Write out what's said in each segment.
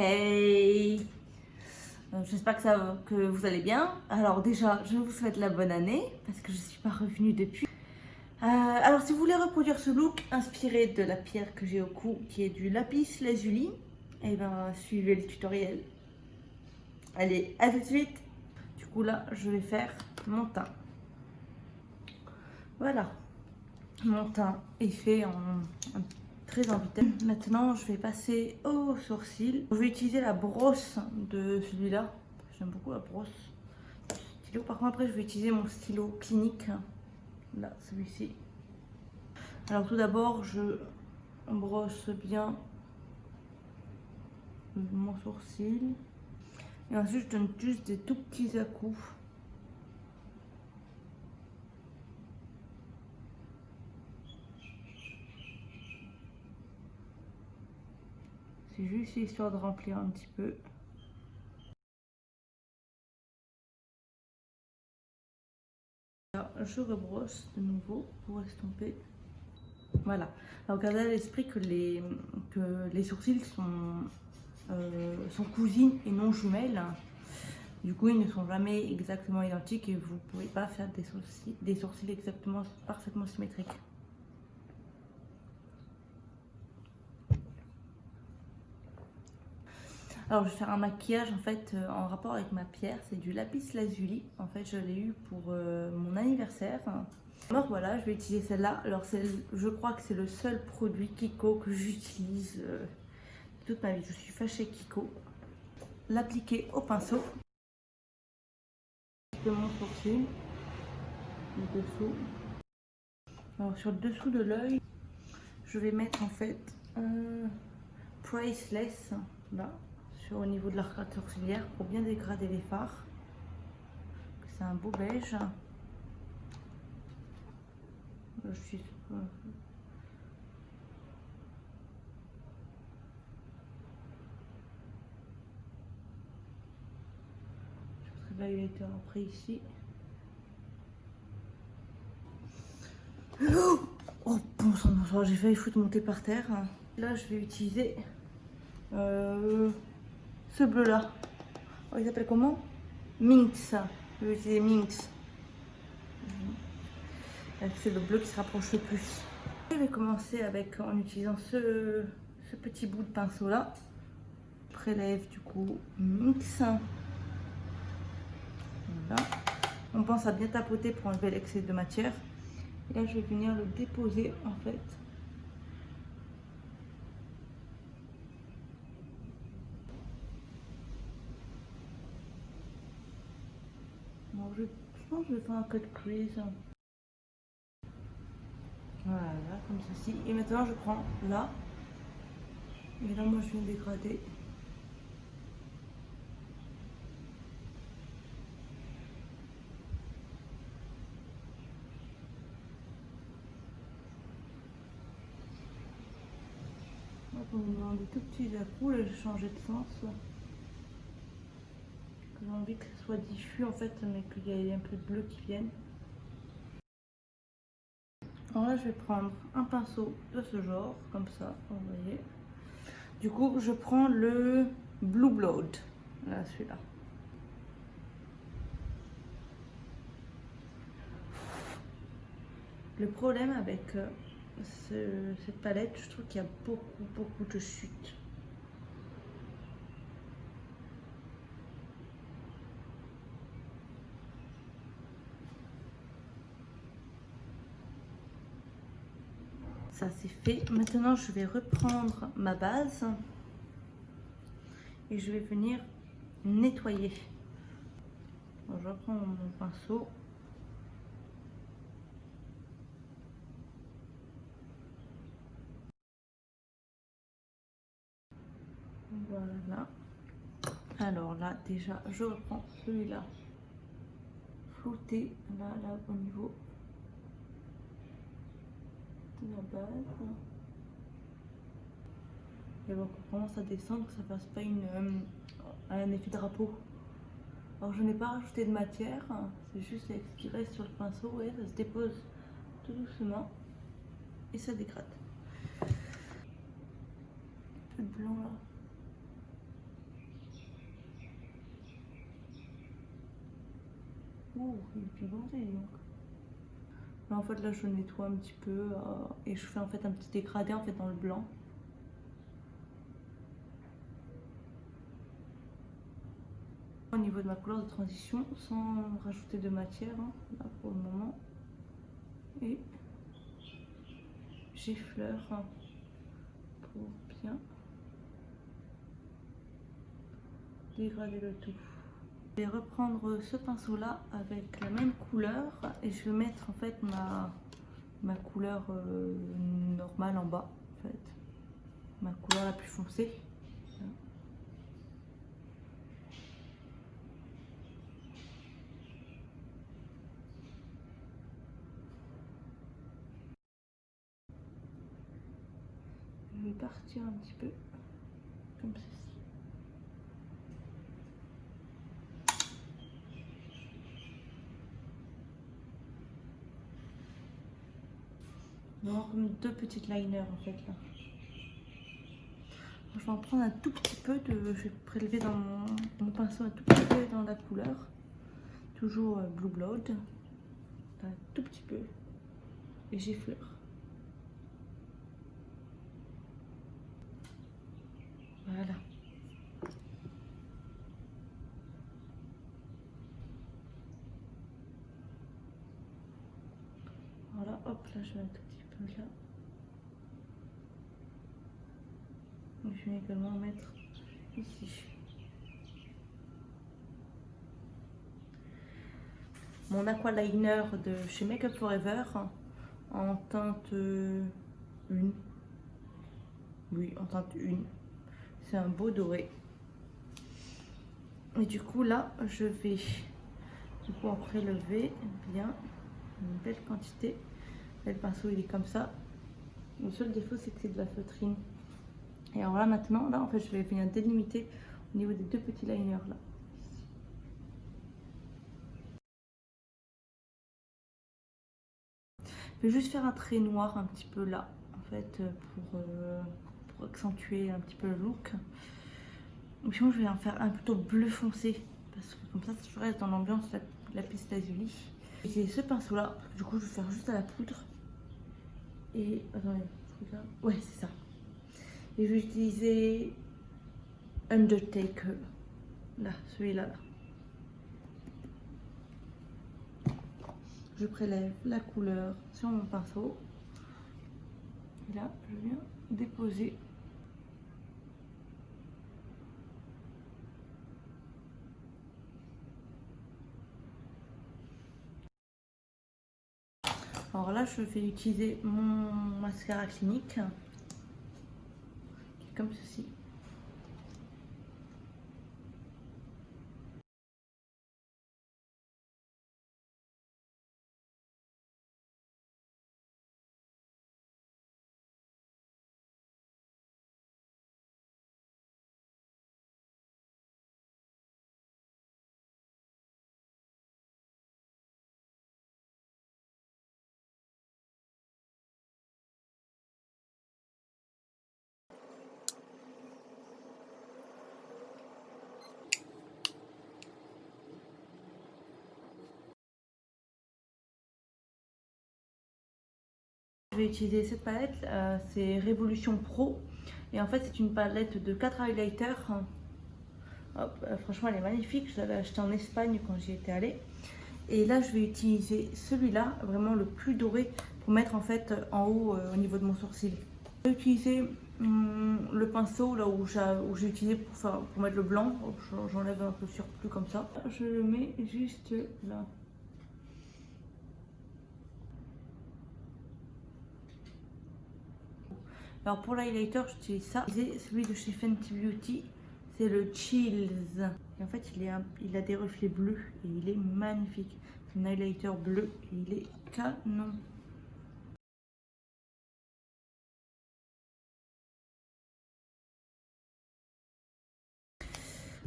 Hey, j'espère que vous allez bien. Alors déjà, je vous souhaite la bonne année parce que je ne suis pas revenue depuis. Alors si vous voulez reproduire ce look inspiré de la pierre que j'ai au cou, qui est du lapis lazuli, et ben suivez le tutoriel. Allez, à tout de suite. Du coup là, je vais faire mon teint. Voilà, mon teint est fait très en vitesse. Maintenant, je vais passer au sourcil. Je vais utiliser la brosse de celui-là. J'aime beaucoup la brosse. Stylo. Par contre, après, je vais utiliser mon stylo clinique. Là, celui-ci. Alors, tout d'abord, je brosse bien mon sourcil. Et ensuite, je donne juste des tout petits à-coups. C'est juste histoire de remplir un petit peu. Alors, je rebrosse de nouveau pour estomper. Voilà. Alors, gardez à l'esprit que les sourcils sont cousines et non jumelles. Du coup, ils ne sont jamais exactement identiques et vous ne pouvez pas faire des sourcils exactement parfaitement symétriques. Alors, je vais faire un maquillage en fait en rapport avec ma pierre. C'est du lapis lazuli. En fait, je l'ai eu pour mon anniversaire. Alors voilà, je vais utiliser celle-là. Alors, je crois que c'est le seul produit Kiko que j'utilise toute ma vie. Je suis fâchée Kiko. L'appliquer au pinceau. De mon sourcil, le dessous. Alors, sur le dessous de l'œil, je vais mettre en fait Priceless là. Au niveau de l'arcade sourcilière pour bien dégrader les fards. C'est un beau beige. Je suis évaluateur après ici. Oh bon sang, j'ai failli foutre mon thé par terre. Là je vais utiliser ce bleu là. Oh, il s'appelle comment? Minx. Je vais utiliser Minx. C'est le bleu qui se rapproche le plus. Je vais commencer en utilisant ce petit bout de pinceau là. Prélève du coup Minx. Voilà. On pense à bien tapoter pour enlever l'excès de matière. Et là, je vais venir le déposer en fait. Bon, je pense que je vais faire un cut crease. Voilà, comme ceci. Et maintenant, je prends là. Et là, moi, je viens dégrader. On me demande des tout petits à-coups. Là, j'ai changé de sens. J'ai envie que ce soit diffus en fait, mais qu'il y ait un peu de bleu qui vienne. Alors là, je vais prendre un pinceau de ce genre, comme ça, vous voyez. Du coup, je prends le Blue Blood, là, celui-là. Le problème avec cette palette, je trouve qu'il y a beaucoup de chutes. Ça c'est fait. Maintenant, je vais reprendre ma base et je vais venir nettoyer. Donc, je reprends mon pinceau. Voilà. Alors là, déjà, je reprends celui-là. Flouté, là, au niveau de la base. Et bon, on commence à descendre, que ça fasse pas un effet drapeau. Alors je n'ai pas rajouté de matière, c'est juste ce qui reste sur le pinceau et ça se dépose tout doucement et ça dégrade. Un peu de blanc là. Oh, il est pigmenté donc. Là, en fait, là, je nettoie un petit peu et je fais en fait un petit dégradé en fait dans le blanc. Au niveau de ma couleur de transition, sans rajouter de matière, hein, là pour le moment. Et j'effleure pour bien dégrader le tout. Je vais reprendre ce pinceau là avec la même couleur et je vais mettre en fait ma couleur normale en bas, en fait, ma couleur la plus foncée. Je vais partir un petit peu comme ceci. Vraiment comme deux petites liners en fait là. Je vais en prendre un tout petit peu je vais prélever dans mon pinceau un tout petit peu dans la couleur. Toujours Blue Blood. Un tout petit peu. Et j'effleure. Voilà. Voilà, hop, là je vais un tout petit peu là. Et je vais également mettre ici. Mon aqua liner de chez Make Up For Ever en teinte 1. Oui, en teinte 1. C'est un beau doré. Et du coup là, je vais du coup en prélever bien une belle quantité. Là, le pinceau il est comme ça. Le seul défaut c'est que c'est de la feutrine. Et alors là maintenant, là en fait je vais venir délimiter au niveau des deux petits liners là. Je vais juste faire un trait noir un petit peu là, en fait, pour accentuer un petit peu le look. Ou sinon, je vais en faire un plutôt bleu foncé, parce que comme ça, je reste dans l'ambiance la piste lazuli. J'ai ce pinceau là, du coup, je vais faire juste à la poudre. Et attendez, je regarde. Ouais, c'est ça. Et je vais utiliser Undertaker, là, celui-là. Là. Je prélève la couleur sur mon pinceau. Et là, je viens déposer. Alors là, je vais utiliser mon mascara clinique, qui est comme ceci. Je vais utiliser cette palette, c'est Révolution Pro. Et en fait, c'est une palette de 4 highlighters. Hop, franchement, elle est magnifique. Je l'avais acheté en Espagne quand j'y étais allée. Et là, je vais utiliser celui-là, vraiment le plus doré, pour mettre en fait en haut au niveau de mon sourcil. Je vais utiliser le pinceau là où j'ai utilisé pour mettre le blanc. J'enlève un peu le surplus comme ça. Je le mets juste là. Alors pour l'highlighter, j'utilise ça. C'est celui de chez Fenty Beauty. C'est le Chills. Et en fait, il a des reflets bleus et il est magnifique. C'est un highlighter bleu et il est canon.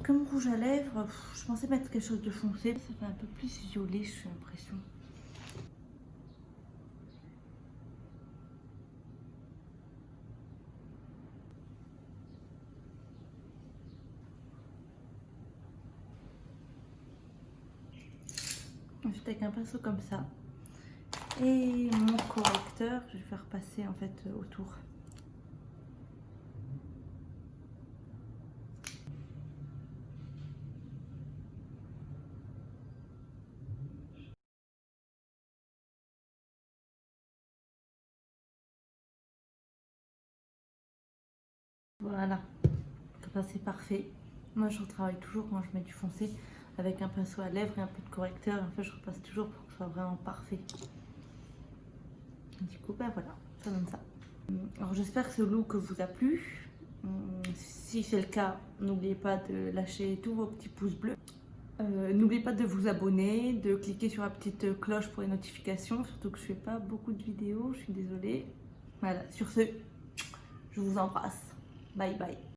Comme rouge à lèvres, je pensais mettre quelque chose de foncé. Ça fait un peu plus violet, j'ai l'impression. Ensuite avec un pinceau comme ça. Et mon correcteur, je vais faire passer en fait autour. Voilà, comme ça c'est parfait. Moi je retravaille toujours quand je mets du foncé avec un pinceau à lèvres et un peu de correcteur. Et en fait je repasse toujours pour que ce soit vraiment parfait. Du coup bah voilà, ça donne ça. Alors j'espère que ce look vous a plu. Si c'est le cas, n'oubliez pas de lâcher tous vos petits pouces bleus. N'oubliez pas de vous abonner, de cliquer sur la petite cloche pour les notifications, surtout que je fais pas beaucoup de vidéos, je suis désolée. Voilà, sur ce, je vous embrasse. Bye bye.